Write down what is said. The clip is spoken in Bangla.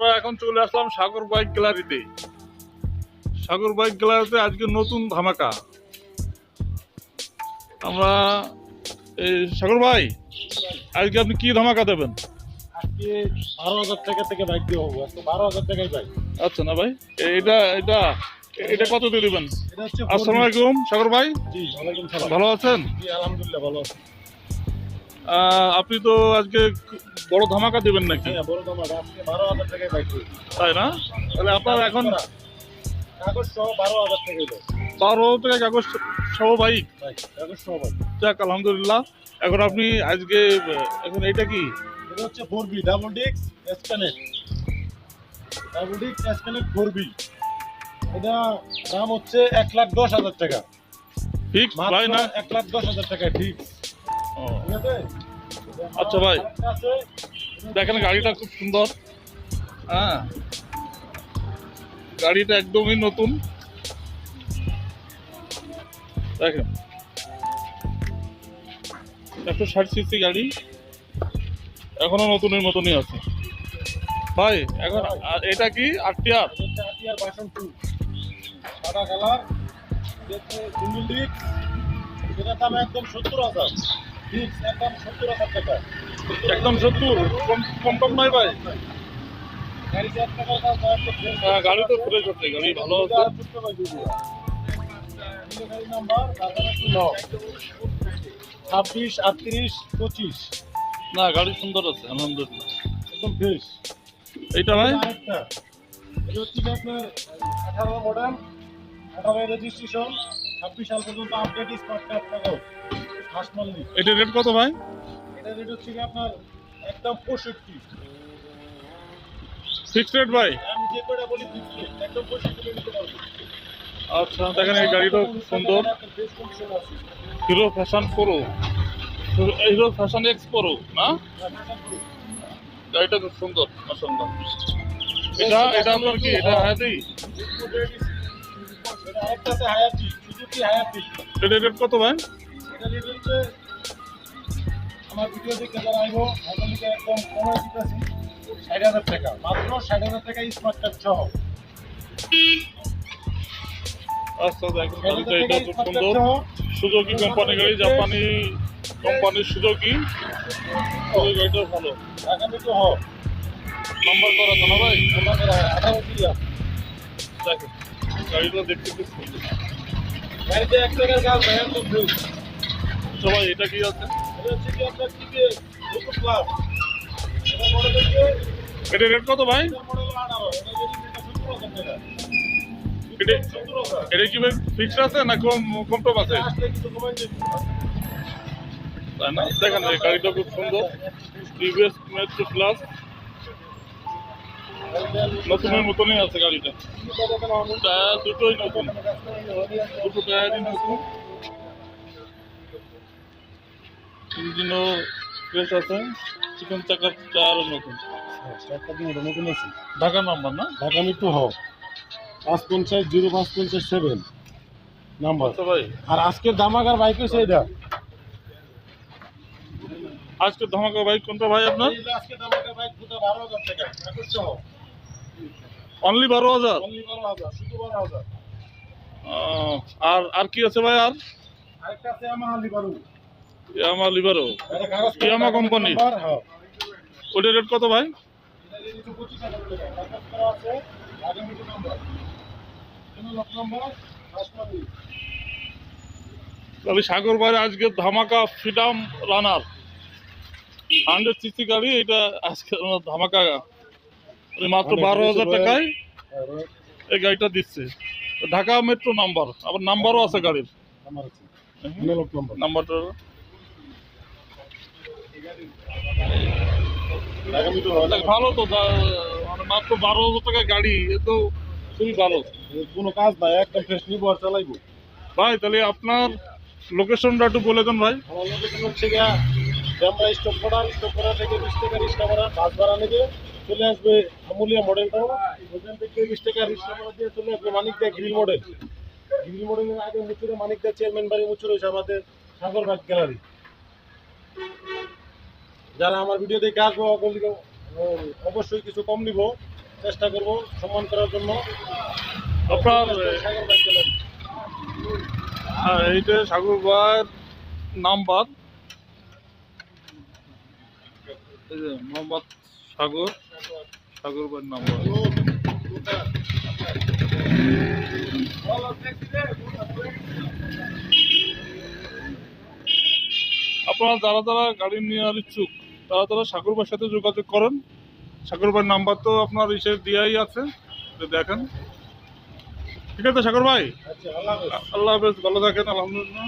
আমরা এখন চলে আসলাম সাগর বাইক গ্যালারিতে। সাগর বাইক গ্যালারিতে আজকে নতুন ধামাকা। আমরা এই সাগর ভাই, আজকে আপনি কি ধামাকা দেবেন? আজকে 12,000 টাকা থেকে বাইক দিয়ে হবো। আজকে 12,000 টাকায় বাইক। আচ্ছা না ভাই, এটা এটা এটা কত দিয়ে দিবেন? এটা হচ্ছে আসসালামু আলাইকুম সাগর ভাই, জি, ওয়ালাইকুম সালাম। ভালো আছেন? জি, আলহামদুলিল্লাহ ভালো আছি। আপনি তো আজকে বড় ধামাকা দেবেন নাকি? হ্যাঁ, বড় দাম আজকে 12,000 টাকায় বাইক হয়েছে। তাই না? তাহলে আপনার এখন কাগজ সহ 12,000 টাকায় বাইক। 12 টাকা কাগজ সহ বাইক। কাগজ সহ বাইক। যাক আলহামদুলিল্লাহ। এখন আপনি আজকে এখন এটা কি? এটা হচ্ছে 4B ডাবল ডিস্ক এসকানেট। ডাবল ডিস্ক এসকানেট 4B। এটা দাম হচ্ছে 1,10,000 টাকা। ফিক্স ভাই না? 1,10,000 টাকা ফিক্স। ও, ঠিক আছে? আচ্ছা ভাই, আরেকটা আছে, দেখেন গাড়িটা খুব সুন্দর। হ্যাঁ, গাড়িটা একদমই নতুন। দেখেন 160 সিসি গাড়ি, এখনো নতুনের মতনই আছে ভাই। এখন এটা কি আরটিআর? এটা হচ্ছে আরটিআর ভার্সন 2 সাদা কালার। এটা হচ্ছে সিঙ্গেল ডিস্ক। এটার দাম একদম 70,000 ফিক্স, একদম 70,000 টাকা। একদম 70, কম কম নাই ভাই। গাড়ি 1 টাকার দাম হ্যাঁ, গাড়ি তো ফ্রেশ আছে, গাড়ি ভালো আছে। গাড়ি নাম্বার 26 38 25 না, গাড়ি সুন্দর আছে আলহামদুলিল্লাহ, একদম ফ্রেশ। এইটা ভাই আরেকটা, এটা হচ্ছে কি আপনার 18 মডেল, 18 রেজিস্ট্রেশন, 26 সাল পর্যন্ত আপডেট স্মার্ট কার্ড কাগজ হাসমাল্লি। এটা রেট কত ভাই? এটা রেট হচ্ছে কি আপনার একদম 65। ফিক্সড রেট ভাই? আমি যে কটা বলি ফিক্সড রেট, একদম 65 নিতে পারবো। আচ্ছা, দেখেন এই গাড়িটা খুব সুন্দর। বেশ কন্ডিশন আছে। Hero fashion pro, hero fashion x pro না? গাড়িটা খুব সুন্দর মাশাআল্লাহ। এটা আপনার কি? এটা হায়াতি? এটা আরেকটা আছে হায়াতি, সুজুকি হায়াতি। এটা রেট কত ভাই? এটা রেট হচ্ছে আমার ভিডিও দেখে যারা আইবো মোটামুটি একদম কমাই দিতেছি 60,000 টাকা, মাত্র 60,000 টাকা স্মার্ট কার্ড সহ। আচ্ছা, দেখেন গাড়িটা এটা খুব সুন্দর। সুজুকি কোম্পানি গাড়ি, জাপানি কোম্পানির সুজুকি। ওই গাড়িটা ভালো, আগামী তো হোক নাম্বার করা তো না ভাই? আমাদের 18 কিলো দেখেন গাড়িটা দেখতে খুব সুন্দর। গাড়িতে 1 টাকার কাজ ভাই, একদম ফ্রি। সবাই এটা কি আছে? এটা হচ্ছে কি আপনার টিকে দুটো প্লাস। এটা মডেল হচ্ছে, এটা রেট কত ভাই? এটা মডেল 18, এটা যদি 70,000 টাকা। এটা 70,000 এটা কি ভাই ফিক্সড আছে না কম কম টম আছে? আসলে কিছু কমাই দিই। তাই না? দেখেন এই গাড়িটা খুব সুন্দর, টিভিএস মেট্রো প্লাস, নতুনের মতনই আছে গাড়িটা। টায়ার দুটোই নতুন, দুটো টায়ারই নতুন, ইঞ্জিনও ফ্রেশ আছে, চিকন চাকার টায়ারও নতুন। ঢাকা নাম্বার না? ঢাকা মিটু হোক 550-0557 নাম্বার। আচ্ছা ভাই, আর আজকের দামাকার বাইক হচ্ছে এটা। আজকে ধামাকা বাইক কোনটা ভাই আপনার? এই যে আজকের দামাকার বাইক পুরো 12,000 টাকা কাগজ সহ। অনলি 12,000? অনলি 12,000, শুধু 12,000। আর আর কি আছে ভাই? আর আরেকটা আছে ইয়ামাহা লিবারো। ইয়ামা লিবারো, এটা কাগজ ইয়ামা কোম্পানি। হ্যাঁ। ওইটা রেট কত ভাই? এটা দিয়ে 25,000 টাকা কাগজ করা আছে, আগামী নাম্বার। কোন লক নাম্বার হাসমালি। তাহলে সাগর ভাই আজকে ধামাকা ফ্রিডম রানার 100 সিসি গাড়ি, এটা আজকে ধামাকা মাত্র 12,000 টাকায় এই গাড়িটা দিচ্ছে। ঢাকা মেট্রো নাম্বার, আবার নাম্বারও আছে গাড়ির। নাম্বার আছে। কোন লক নাম্বার। নাম্বারটা আগামী তো হবে। ভালো তো, মানে মাত্র 12,000 টাকা গাড়ি, এ তো খুবই ভালো কোনো কাজ নাই, একদম ফ্রেশ নিবো আর চালাইবো। ভাই। তাহলে আপনার লোকেশনটা একটু বলে দেন ভাই। আমার লোকেশন হচ্ছে গিয়া আমরা স্টপ করা থেকে 20 টাকা রিক্সা ভাড়া, বাস ভাড়া নেবে, চলে আসবে আমুলিয়া মডেল টাউন। ওখান থেকে 20 টাকা রিক্সা ভাড়া দিয়ে চলে আসবে মানিকদা গ্রিল মডেল। গ্রিল মডেলের আগে মুচুরে মানিকদা চেয়ারম্যান বাড়ি মুচুরে হয়েছে আমাদের সাগর বাইক গ্যালারি। যারা আমার ভিডিও দেখে আসবো অবশ্যই কিছু কম নিব, চেষ্টা করব সম্মান করার জন্য। আপনার সাগর ভাই চলেন। এইটা সাগর ভাইয়ের নাম্বার, এই যে মোহাম্মদ সাগর, সাগর ভাইয়ের নাম্বার। আপনারা যারা যারা গাড়ি নেওয়ার ইচ্ছুক তারা সাগর ভাইয়ের সাথে যোগাযোগ করেন। সাগর ভাইয়ের নাম্বার তো আপনার ইসের দেওয়াই আছে, তো দেখেন। ঠিক আছে সাগর ভাই, আচ্ছা, আল্লাহ হাফেজ। আল্লাহ হাফেজ, ভালো থাকেন, আলহামদুলিল্লাহ।